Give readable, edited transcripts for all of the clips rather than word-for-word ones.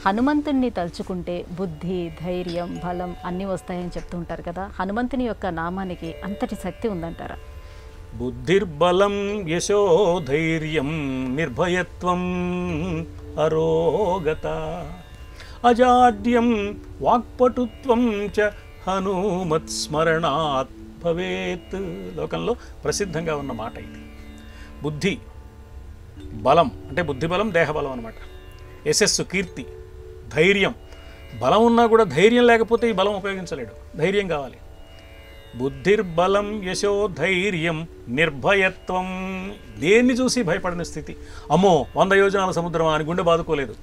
హనుమంతుణ్ణి తలుచుకుంటే బుద్ధి, ధైర్యం, బలం అన్నీ వస్తాయని చెప్తూ ఉంటారు కదా. హనుమంతుని యొక్క నామానికి అంతటి శక్తి ఉందంటారా? బుద్ధిర్బలం యశో ధైర్యం నిర్భయత్వం అరోగత అజాడ్యం వాక్పటుత్వం చ హనుమత్ స్మరణాత్ భవేత్. లోకంలో ప్రసిద్ధంగా ఉన్న మాట ఇది. బుద్ధి బలం అంటే బుద్ధి బలం, దేహబలం అనమాట. యశస్సు, కీర్తి, ధైర్యం. బలం ఉన్నా కూడా ధైర్యం లేకపోతే ఈ బలం ఉపయోగించలేడు. ధైర్యం కావాలి. బుద్ధిర్బలం యశో ధైర్యం నిర్భయత్వం. దేన్ని చూసి భయపడని స్థితి. అమ్మో 100 యోజనాల సముద్రం అని గుండె బాదుకోలేదు.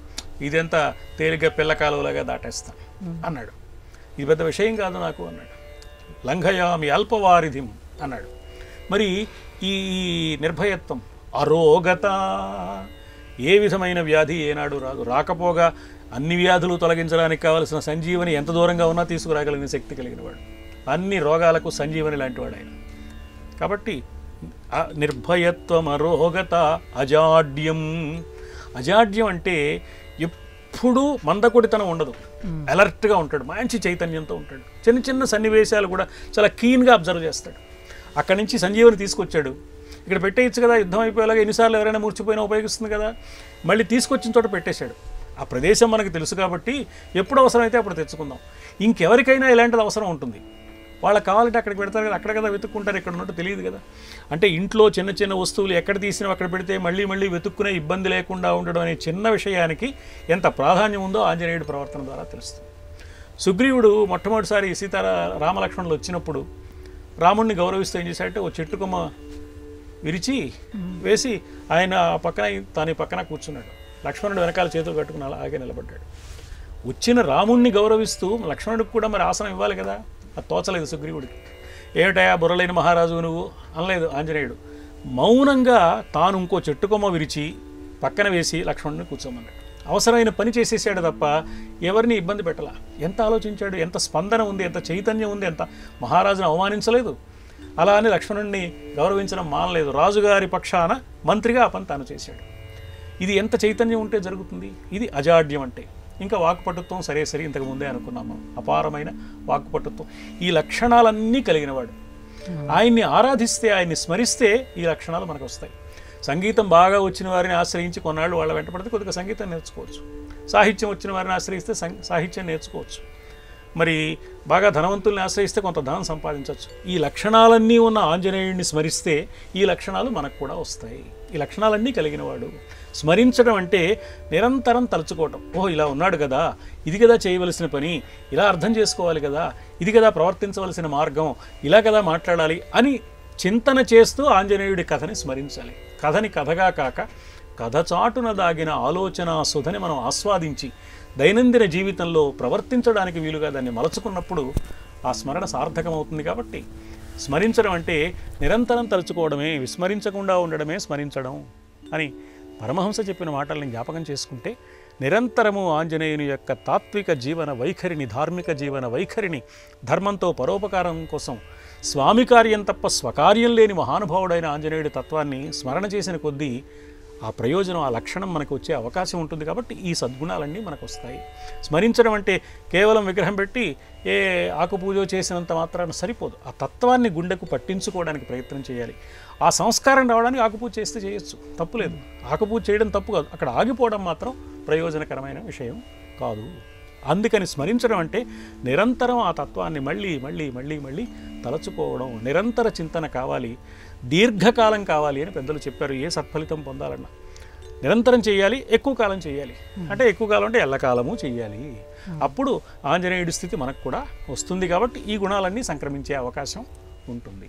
ఇదెంత తేలిగ్గా పిల్లకాలువలాగా దాటేస్తాను అన్నాడు. ఇది పెద్ద విషయం కాదు నాకు అన్నాడు. లంఘయామి అల్పవారిధిం అన్నాడు. మరి ఈ నిర్భయత్వం, అరోగత, ఏ విధమైన వ్యాధి ఏనాడు రాదు. రాకపోగా అన్ని వ్యాధులు తొలగించడానికి కావలసిన సంజీవని ఎంత దూరంగా ఉన్నా తీసుకురాగలిగిన శక్తి కలిగిన వాడు. అన్ని రోగాలకు సంజీవని లాంటివాడు ఆయన. కాబట్టి నిర్భయత్వం, అరోగత, అజాడ్యం. అజాడ్యం అంటే ఎప్పుడూ మందకొడితనం ఉండదు. అలర్ట్గా ఉంటాడు, మంచి చైతన్యంతో ఉంటాడు. చిన్న చిన్న సన్నివేశాలు కూడా చాలా క్లీన్గా అబ్జర్వ్ చేస్తాడు. అక్కడి నుంచి సంజీవని తీసుకొచ్చాడు. ఇక్కడ పెట్టేయచ్చు కదా, యుద్ధం అయిపోయేలాగా ఎన్నిసార్లు ఎవరైనా మూర్చిపోయినా ఉపయోగిస్తుంది కదా. మళ్ళీ తీసుకొచ్చిన చోట పెట్టేశాడు. ఆ ప్రదేశం మనకు తెలుసు కాబట్టి ఎప్పుడు అవసరమైతే అప్పుడు తెచ్చుకుందాం. ఇంకెవరికైనా ఇలాంటిది అవసరం ఉంటుంది. వాళ్ళకి కావాలంటే అక్కడికి పెడతారు కదా, అక్కడ కదా వెతుక్కుంటారు, ఎక్కడ ఉన్నట్టు తెలియదు కదా. అంటే ఇంట్లో చిన్న చిన్న వస్తువులు ఎక్కడ తీసినా అక్కడ పెడితే మళ్ళీ మళ్ళీ వెతుక్కునే ఇబ్బంది లేకుండా ఉండడం అనే చిన్న విషయానికి ఎంత ప్రాధాన్యం ఉందో ఆంజనేయుడి ప్రవర్తన ద్వారా తెలుస్తుంది. సుగ్రీవుడు మొట్టమొదటిసారి రామలక్ష్మణులు వచ్చినప్పుడు రాముడిని గౌరవిస్తూ ఏం చేశాడంటే ఓ చెట్టు కొమ్మ విరిచి వేసి ఆయన పక్కన కూర్చున్నాడు. లక్ష్మణుడు వెనకాల చేతులు కట్టుకుని అలాగే నిలబడ్డాడు. వచ్చిన రాముణ్ణి గౌరవిస్తూ లక్ష్మణుడికి కూడా మరి ఆసనం ఇవ్వాలి కదా. అది తోచలేదు సుగ్రీవుడికి. ఏమిటయా బుర్రలేని మహారాజు నువ్వు అనలేదు ఆంజనేయుడు. మౌనంగా తాను ఇంకో చెట్టు కొమ్మ విరిచి పక్కన వేసి లక్ష్మణుడిని కూర్చోమన్నాడు. అవసరమైన పని చేసేసాడు తప్ప ఎవరిని ఇబ్బంది పెట్టాల. ఎంత ఆలోచించాడు, ఎంత స్పందన ఉంది, ఎంత చైతన్యం ఉంది, ఎంత మహారాజును అవమానించలేదు. అలా అని లక్ష్మణుడిని గౌరవించడం మానలేదు. రాజుగారి పక్షాన మంత్రిగా ఆ పని తాను చేశాడు. ఇది ఎంత చైతన్యం ఉంటే జరుగుతుంది. ఇది అజాడ్యం అంటే. ఇంకా వాక్పటుత్వం సరే ఇంతకు ముందే అనుకున్నాం మనం. అపారమైన వాక్పటుత్వం. ఈ లక్షణాలన్నీ కలిగినవాడు. ఆయన్ని ఆరాధిస్తే, ఆయన్ని స్మరిస్తే ఈ లక్షణాలు మనకు వస్తాయి. సంగీతం బాగా వచ్చిన వారిని ఆశ్రయించి కొన్నాళ్ళు వాళ్ళ వెంట పడితే కొద్దిగా సంగీతం నేర్చుకోవచ్చు. సాహిత్యం వచ్చిన వారిని ఆశ్రయిస్తే సాహిత్యం నేర్చుకోవచ్చు. మరి బాగా ధనవంతుల్ని ఆశ్రయిస్తే కొంత ధనం సంపాదించవచ్చు. ఈ లక్షణాలన్నీ ఉన్న ఆంజనేయుడిని స్మరిస్తే ఈ లక్షణాలు మనకు కూడా వస్తాయి. ఈ లక్షణాలన్నీ కలిగినవాడు. స్మరించడం అంటే నిరంతరం తలుచుకోవటం. ఓహో ఇలా ఉన్నాడు కదా, ఇది కదా చేయవలసిన పని, ఇలా అర్థం చేసుకోవాలి కదా, ఇది కదా ప్రవర్తించవలసిన మార్గం, ఇలా కదా మాట్లాడాలి అని చింతన చేస్తూ ఆంజనేయుడి కథని స్మరించాలి. కథని కథగా కాక కథ చాటున దాగిన ఆలోచన సుధని మనం ఆస్వాదించి దైనందిన జీవితంలో ప్రవర్తించడానికి వీలుగా దాన్ని మలచుకున్నప్పుడు ఆ స్మరణ సార్థకమవుతుంది. కాబట్టి స్మరించడం అంటే నిరంతరం తలుచుకోవడమే, విస్మరించకుండా ఉండడమే స్మరించడం అని పరమహంస చెప్పిన మాటల్ని జ్ఞాపకం చేసుకుంటే నిరంతరము ఆంజనేయుని యొక్క తాత్విక జీవన వైఖరిని, ధార్మిక జీవన వైఖరిని, ధర్మంతో పరోపకారం కోసం స్వామి కార్యం తప్ప స్వకార్యం లేని మహానుభావుడైన ఆంజనేయుడి తత్వాన్ని స్మరణ చేసిన కొద్దీ ఆ ప్రయోజనం, ఆ లక్షణం మనకు వచ్చే అవకాశం ఉంటుంది. కాబట్టి ఈ సద్గుణాలన్నీ మనకు వస్తాయి. స్మరించడం అంటే కేవలం విగ్రహం పెట్టి ఏ ఆకు పూజ చేసినంత మాత్రాన సరిపోదు. ఆ తత్వాన్ని గుండెకు పట్టించుకోవడానికి ప్రయత్నం చేయాలి. ఆ సంస్కారం రావడానికి ఆకుపూజ చేస్తే చేయొచ్చు, తప్పులేదు. ఆకుపూజ చేయడం తప్పు కాదు, అక్కడ ఆగిపోవడం మాత్రం ప్రయోజనకరమైన విషయం కాదు. అందుకని స్మరించడం అంటే నిరంతరం ఆ తత్వాన్ని మళ్ళీ మళ్ళీ మళ్ళీ మళ్ళీ తలచుకోవడం, నిరంతర చింతన కావాలి, దీర్ఘకాలం కావాలి అని పెద్దలు చెప్పారు. ఏ సత్ఫలితం పొందాలన్నా నిరంతరం చేయాలి, ఎక్కువ కాలం చేయాలి. అంటే ఎక్కువ కాలం అంటే ఎల్లకాలము చేయాలి. అప్పుడు ఆంజనేయుడి స్థితి మనకు కూడా వస్తుంది. కాబట్టి ఈ గుణాలన్నీ సంక్రమించే అవకాశం ఉంటుంది.